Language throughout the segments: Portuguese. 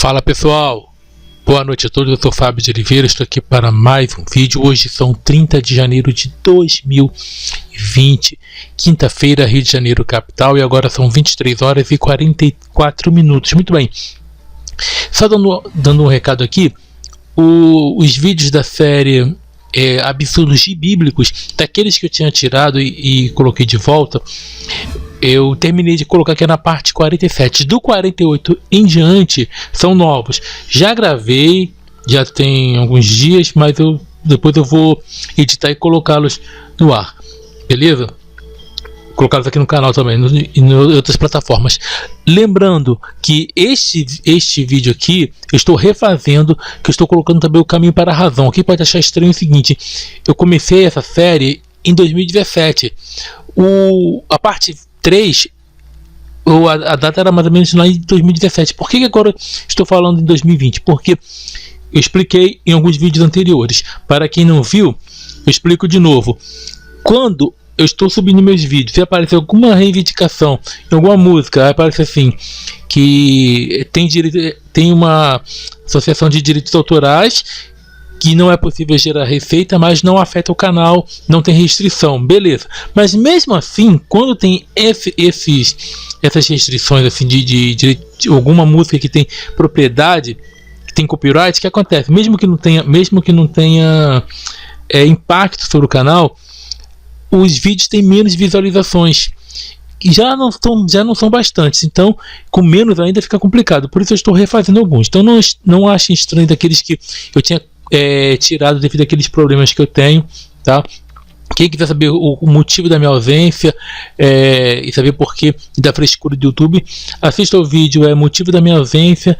Fala pessoal, boa noite a todos, eu sou Fábio de Oliveira, estou aqui para mais um vídeo. Hoje são 30 de janeiro de 2020, quinta-feira, Rio de Janeiro, capital, e agora são 23 horas e 44 minutos. Muito bem, só dando um recado aqui, os vídeos da série Absurdos Bíblicos, daqueles que eu tinha tirado e coloquei de volta, eu terminei de colocar aqui na parte 47. Do 48 em diante são novos. Já gravei, já tem alguns dias, mas depois eu vou editar e colocá-los no ar, beleza? Colocá-los aqui no canal também e em outras plataformas. Lembrando que este vídeo aqui eu estou refazendo, que eu estou colocando também o Caminho para a Razão. Aqui pode achar estranho o seguinte: eu comecei essa série em 2017. A parte 3, a data era mais ou menos lá em 2017. Por que agora estou falando em 2020? Porque eu expliquei em alguns vídeos anteriores. Para quem não viu, eu explico de novo. Quando eu estou subindo meus vídeos, se aparecer alguma reivindicação em alguma música, aparece assim que tem uma associação de direitos autorais, que não é possível gerar receita, mas não afeta o canal, não tem restrição, beleza. Mas mesmo assim, quando tem essas restrições assim de alguma música que tem propriedade, que tem copyright, o que acontece? Mesmo que não tenha impacto sobre o canal, os vídeos têm menos visualizações. E já não são bastantes, então com menos ainda fica complicado. Por isso eu estou refazendo alguns. Então não achem estranho daqueles que eu tinha tirado devido àqueles problemas que eu tenho, tá? Quem quiser saber o motivo da minha ausência e saber porquê da frescura do YouTube, assista o vídeo motivo da minha ausência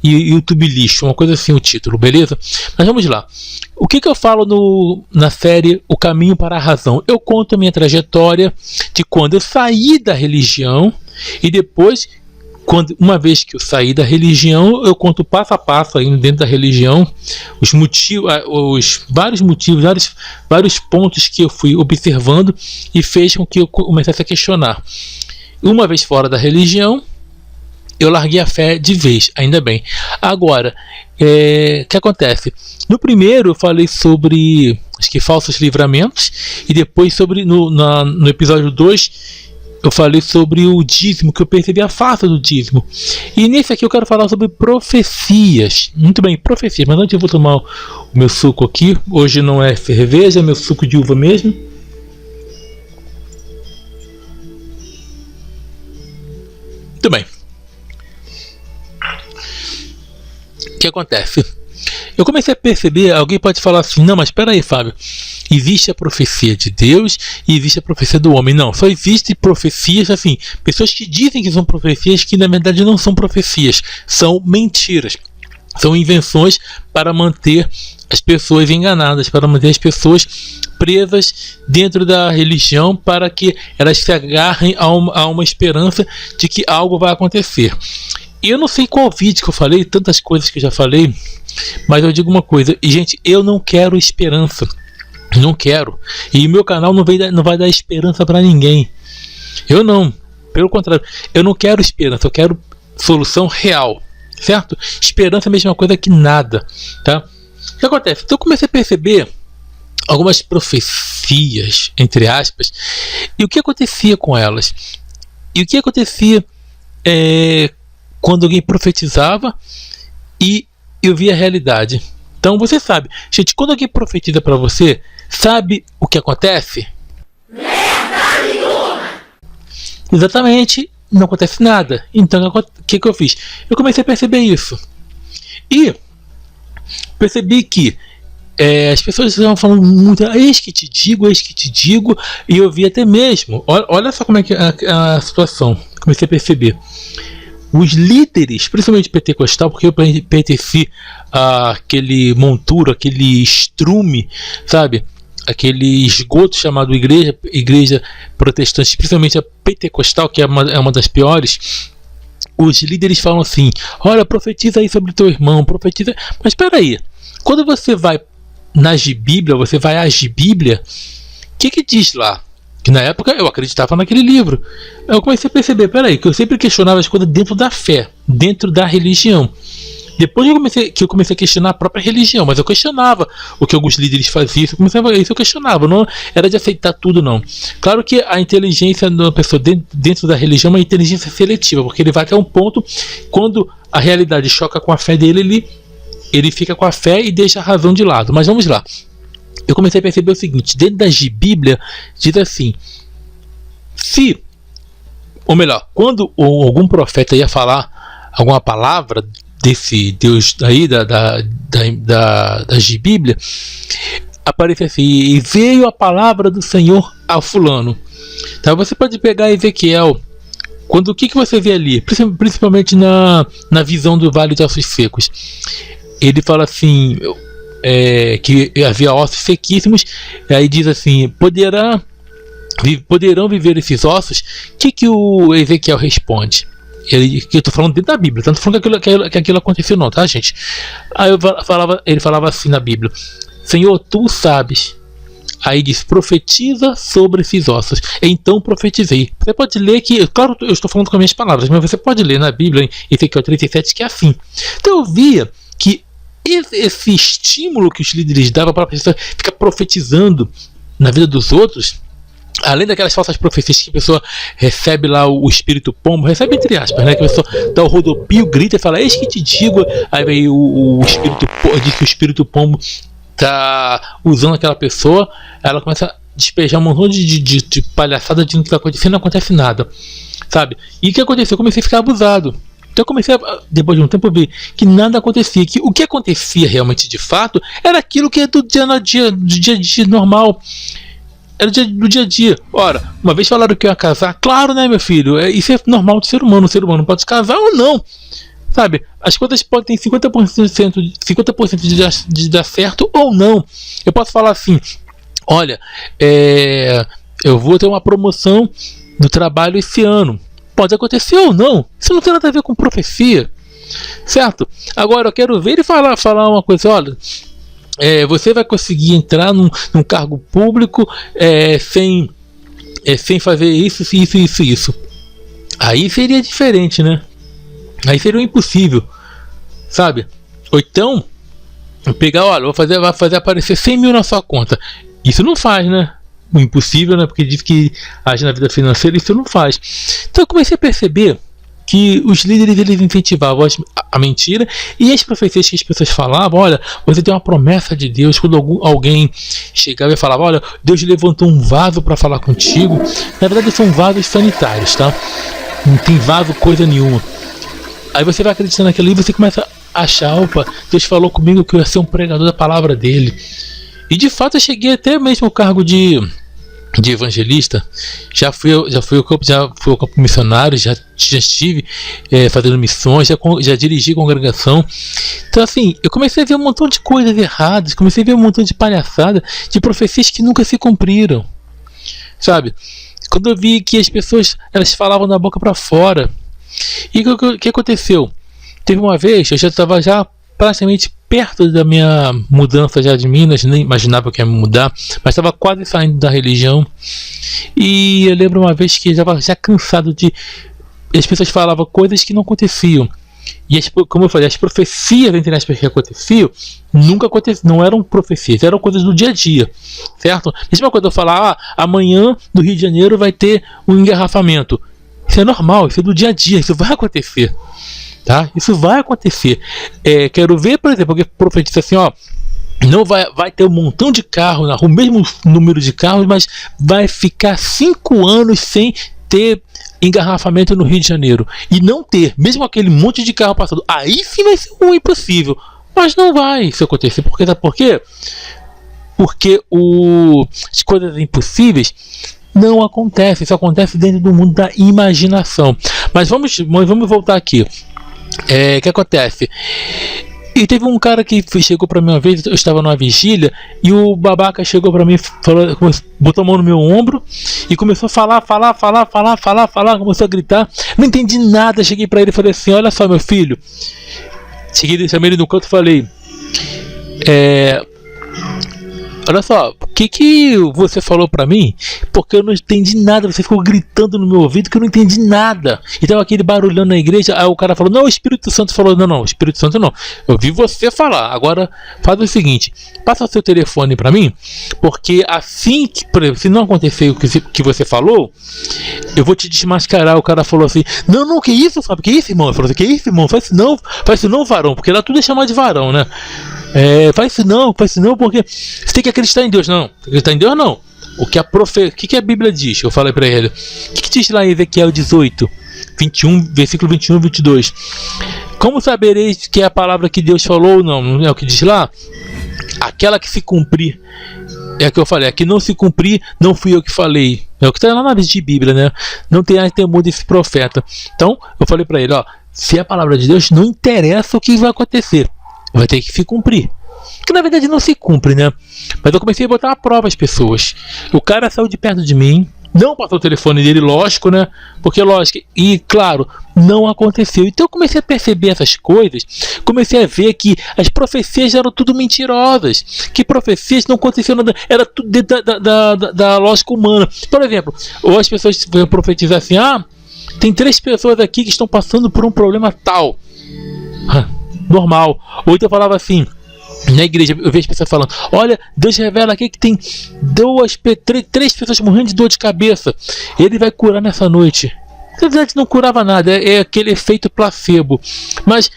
e YouTube lixo, uma coisa assim o título, beleza? Mas vamos lá. O que eu falo na série O Caminho para a Razão? Eu conto a minha trajetória de quando eu saí da religião e depois, uma vez que eu saí da religião, eu conto passo a passo aí dentro da religião, os vários motivos, vários pontos que eu fui observando e fez com que eu começasse a questionar. Uma vez fora da religião, eu larguei a fé de vez, ainda bem. Agora, o que acontece? No primeiro eu falei sobre, acho que, falsos livramentos, e depois no episódio 2 eu falei sobre o dízimo, que eu percebi a farsa do dízimo. E nesse aqui eu quero falar sobre profecias. Muito bem, profecias. Mas antes eu vou tomar o meu suco aqui. Hoje não é cerveja, é meu suco de uva mesmo. Muito bem. O que acontece? Eu comecei a perceber, alguém pode falar assim: não, mas espera aí, Fábio, existe a profecia de Deus e existe a profecia do homem. Não, só existe profecias, assim, pessoas que dizem que são profecias, que na verdade não são profecias, são mentiras, são invenções para manter as pessoas enganadas, para manter as pessoas presas dentro da religião, para que elas se agarrem a uma esperança de que algo vai acontecer. Eu não sei qual vídeo que eu falei, tantas coisas que eu já falei, mas eu digo uma coisa, e gente, eu não quero esperança, não quero, e meu canal não vai dar esperança para ninguém. Eu não, pelo contrário, eu não quero esperança, eu quero solução real, certo? Esperança é a mesma coisa que nada, tá? O que acontece? Então eu comecei a perceber algumas profecias, entre aspas, e o que acontecia com elas, e o que acontecia quando alguém profetizava e eu via a realidade. Então você sabe, gente, quando alguém profetiza para você, sabe o que acontece? Merda nenhuma! Exatamente, não acontece nada. Então o que eu fiz? Eu comecei a perceber isso. E percebi que as pessoas estavam falando muito, eis que te digo, e eu vi até mesmo, olha só como é que é a situação. Comecei a perceber. Os líderes, principalmente pentecostal, porque eu pertenci àquele monturo, aquele estrume, sabe? Aquele esgoto chamado igreja protestante, principalmente a pentecostal, que é uma das piores. Os líderes falam assim: olha, profetiza aí sobre o teu irmão, profetiza. Mas espera aí, quando você vai na Bíblia, você vai às Bíblia, o que diz lá? Que na época eu acreditava naquele livro. Eu comecei a perceber, peraí, que eu sempre questionava as coisas dentro da fé, dentro da religião. Depois que eu comecei a questionar a própria religião, mas eu questionava o que alguns líderes faziam, isso eu questionava, não era de aceitar tudo não. Claro que a inteligência da pessoa dentro da religião é uma inteligência seletiva, porque ele vai até um ponto, quando a realidade choca com a fé dele, ele fica com a fé e deixa a razão de lado. Mas vamos lá. Eu comecei a perceber o seguinte, dentro da Bíblia, diz assim, ou melhor, quando algum profeta ia falar alguma palavra desse Deus aí da Bíblia, aparecia assim, e veio a palavra do Senhor a fulano. Então você pode pegar Ezequiel, o que você vê ali, principalmente na visão do Vale de Ossos Secos. Ele fala assim, que havia ossos sequíssimos, aí diz assim, poderão viver esses ossos? O que o Ezequiel responde? Que eu estou falando dentro da Bíblia, tanto falando que aquilo aconteceu não, tá, gente? Aí ele falava assim na Bíblia, Senhor, tu sabes. Aí diz, profetiza sobre esses ossos. Então profetizei. Você pode ler que, claro, eu estou falando com as minhas palavras, mas você pode ler na Bíblia, em Ezequiel 37, que é assim. Então eu via que esse estímulo que os líderes davam para a pessoa ficar profetizando na vida dos outros, além daquelas falsas profecias que a pessoa recebe lá o espírito pombo, recebe entre aspas, né? Que a pessoa dá o rodopio, grita e fala, eis que te digo, aí vem o espírito, diz que o espírito pombo tá usando aquela pessoa, ela começa a despejar um monte de palhaçada de não que vai acontecer, não acontece nada, sabe? E o que aconteceu? Eu comecei a ficar abusado. Então eu comecei depois de um tempo, a ver que nada acontecia, que o que acontecia realmente de fato era aquilo que é do dia a dia normal. Era do dia a dia. Ora, uma vez falaram que eu ia casar, claro, né, meu filho? Isso é normal do ser humano. O ser humano pode se casar ou não. Sabe? As coisas podem ter 50% de dar certo ou não. Eu posso falar assim: olha, eu vou ter uma promoção no trabalho esse ano. Pode acontecer ou não. Isso não tem nada a ver com profecia. Certo? Agora eu quero ver ele falar uma coisa, olha. Você vai conseguir entrar num cargo público sem fazer isso. Aí seria diferente, né? Aí seria impossível, sabe? Ou então, pegar, olha, vai fazer aparecer 100 mil na sua conta. Isso não faz, né? O impossível, né? Porque diz que age na vida financeira, isso não faz. Então eu comecei a perceber que os líderes, eles incentivavam a mentira, e as profecias que as pessoas falavam, olha, você tem uma promessa de Deus. Quando alguém chegava e falava, olha, Deus levantou um vaso para falar contigo, na verdade são vasos sanitários, tá? Não tem vaso coisa nenhuma. Aí você vai acreditando naquilo e você começa a achar, opa, Deus falou comigo que eu ia ser um pregador da palavra dele. E de fato eu cheguei até mesmo ao cargo de evangelista. Já fui ao campo missionário, já estive fazendo missões, já dirigi congregação. Então assim, eu comecei a ver um montão de coisas erradas, comecei a ver um montão de palhaçada, de profecias que nunca se cumpriram, sabe? Quando eu vi que as pessoas, elas falavam da boca para fora. E o que aconteceu? Teve uma vez, eu já estava praticamente perto da minha mudança já de Minas, nem imaginava que ia me mudar, mas estava quase saindo da religião. E eu lembro uma vez que eu estava já cansado de... As pessoas falavam coisas que não aconteciam. E como eu falei, as profecias entre aspas que aconteciam nunca aconteciam, não eram profecias, eram coisas do dia a dia, certo? Mesma coisa eu falar, amanhã no Rio de Janeiro vai ter um engarrafamento. Isso é normal, isso é do dia a dia, isso vai acontecer, tá? Isso vai acontecer. Quero ver, por exemplo, alguém profetiza assim, ó, não vai ter um montão de carro na rua, o mesmo número de carros, mas vai ficar 5 anos sem ter engarrafamento no Rio de Janeiro. E não ter, mesmo aquele monte de carro passando, aí sim vai ser um impossível. Mas não vai isso acontecer. Sabe por quê? Porque as coisas impossíveis não acontecem. Isso acontece dentro do mundo da imaginação. Mas vamos voltar aqui. O que acontece? E teve um cara que chegou pra mim uma vez, eu estava numa vigília, e o babaca chegou pra mim, botou a mão no meu ombro e começou a falar, começou a gritar. Não entendi nada, cheguei pra ele e falei assim, olha só meu filho. Cheguei, chamei ele no canto e falei, olha só, o que você falou pra mim? Porque eu não entendi nada, você ficou gritando no meu ouvido que eu não entendi nada. E tava aquele barulhão na igreja, aí o cara falou, não, o Espírito Santo falou, não, o Espírito Santo não. Eu vi você falar, agora faz o seguinte, passa o seu telefone pra mim, porque assim, que, por exemplo, se não acontecer o que você falou, eu vou te desmascarar. O cara falou assim, não, que isso, sabe? Que isso, irmão? Ele falou assim, que isso, irmão? Faz isso não, varão, porque lá tudo é chamado de varão, né? Faz isso não, porque você tem que acreditar em Deus. Não, acreditar em Deus não. O que a Bíblia diz? Eu falei pra ele. O que diz lá em Ezequiel 18, 21, versículo 21 e 22? Como sabereis que é a palavra que Deus falou ou não? Não é o que diz lá? Aquela que se cumprir. É o que eu falei, a que não se cumprir, não fui eu que falei. É o que está lá na de Bíblia, né? Não tenha temor desse profeta. Então, eu falei pra ele, se é a palavra de Deus, não interessa o que vai acontecer. Vai ter que se cumprir. Que na verdade não se cumpre, né? Mas eu comecei a botar à prova as pessoas. O cara saiu de perto de mim, não passou o telefone dele, lógico, né? Porque lógico, e claro, não aconteceu. Então eu comecei a perceber essas coisas, comecei a ver que as profecias eram tudo mentirosas, que profecias não aconteciam nada, era tudo dentro da lógica humana. Por exemplo, ou as pessoas vão profetizar assim, tem 3 pessoas aqui que estão passando por um problema tal. Normal. Ou então eu falava assim, na igreja, eu vejo as pessoas falando, olha, Deus revela aqui que tem 3 pessoas morrendo de dor de cabeça, ele vai curar nessa noite. Na verdade não curava nada, é aquele efeito placebo. Mas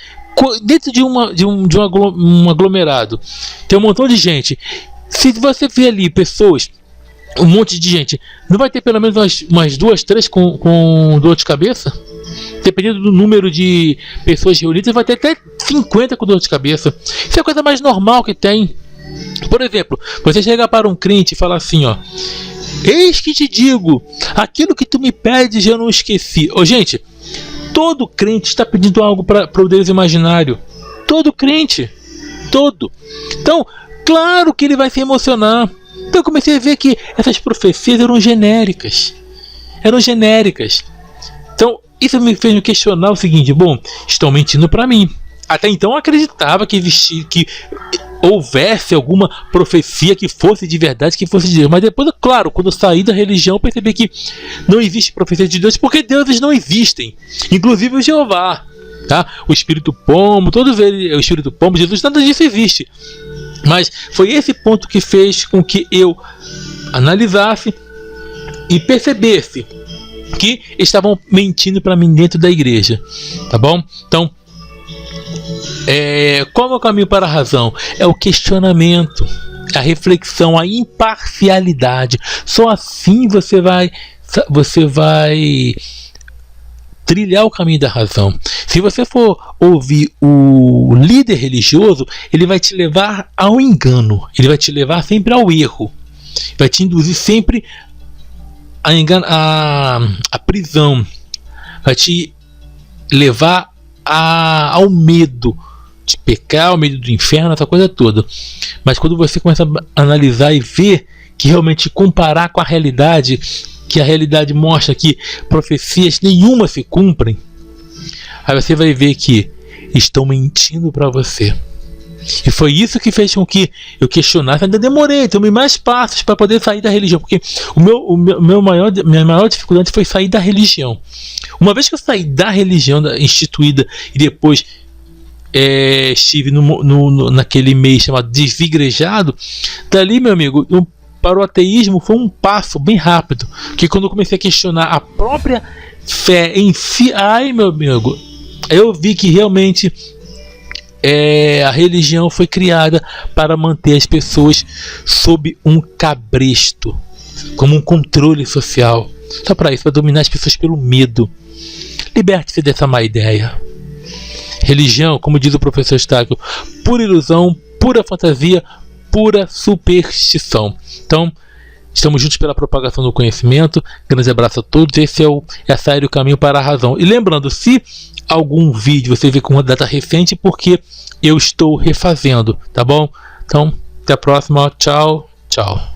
dentro de um aglomerado tem um montão de gente. Se você vê ali pessoas, um monte de gente, não vai ter pelo menos umas 2, 3 com dor de cabeça? Dependendo do número de pessoas reunidas, vai ter até 50 com dor de cabeça. Isso é a coisa mais normal que tem. Por exemplo, você chegar para um crente e falar assim, eis que te digo, aquilo que tu me pedes eu não esqueci. Gente, todo crente está pedindo algo para o Deus imaginário. Todo crente. Todo. Então, claro que ele vai se emocionar. Então eu comecei a ver que essas profecias eram genéricas. Então, isso me fez me questionar o seguinte, estão mentindo para mim. Até então eu acreditava que houvesse alguma profecia que fosse de verdade, que fosse de Deus. Mas depois, claro, quando eu saí da religião, eu percebi que não existe profecia de Deus, porque deuses não existem. Inclusive o Jeová, tá? O Espírito Pombo, todos eles, o Espírito Pombo, Jesus, nada disso existe. Mas foi esse ponto que fez com que eu analisasse e percebesse que estavam mentindo para mim dentro da igreja, tá bom? Então, qual é o caminho para a razão? É o questionamento, a reflexão, a imparcialidade. Só assim você vai trilhar o caminho da razão. Se você for ouvir o líder religioso, ele vai te levar ao engano, ele vai te levar sempre ao erro, vai te induzir sempre a prisão, vai te levar ao medo de pecar, ao medo do inferno, essa coisa toda. Mas quando você começa a analisar e ver que realmente comparar com a realidade, que a realidade mostra que profecias nenhuma se cumprem, aí você vai ver que estão mentindo para você. E foi isso que fez com que eu questionasse. Ainda demorei, tomei mais passos para poder sair da religião, porque minha maior dificuldade foi sair da religião. Uma vez que eu saí da religião instituída e depois estive naquele meio chamado desigrejado, dali, meu amigo, para o ateísmo foi um passo bem rápido, que quando eu comecei a questionar a própria fé em si, meu amigo, eu vi que realmente a religião foi criada para manter as pessoas sob um cabresto, como um controle social, só para isso, para dominar as pessoas pelo medo. Liberte-se dessa má ideia. Religião, como diz o professor Eustáquio, pura ilusão, pura fantasia, pura superstição. Então, estamos juntos pela propagação do conhecimento. Grande abraço a todos. Esse é o caminho para a razão. E lembrando, se algum vídeo você vê com uma data recente, porque eu estou refazendo, tá bom? Então, até a próxima. Tchau, tchau.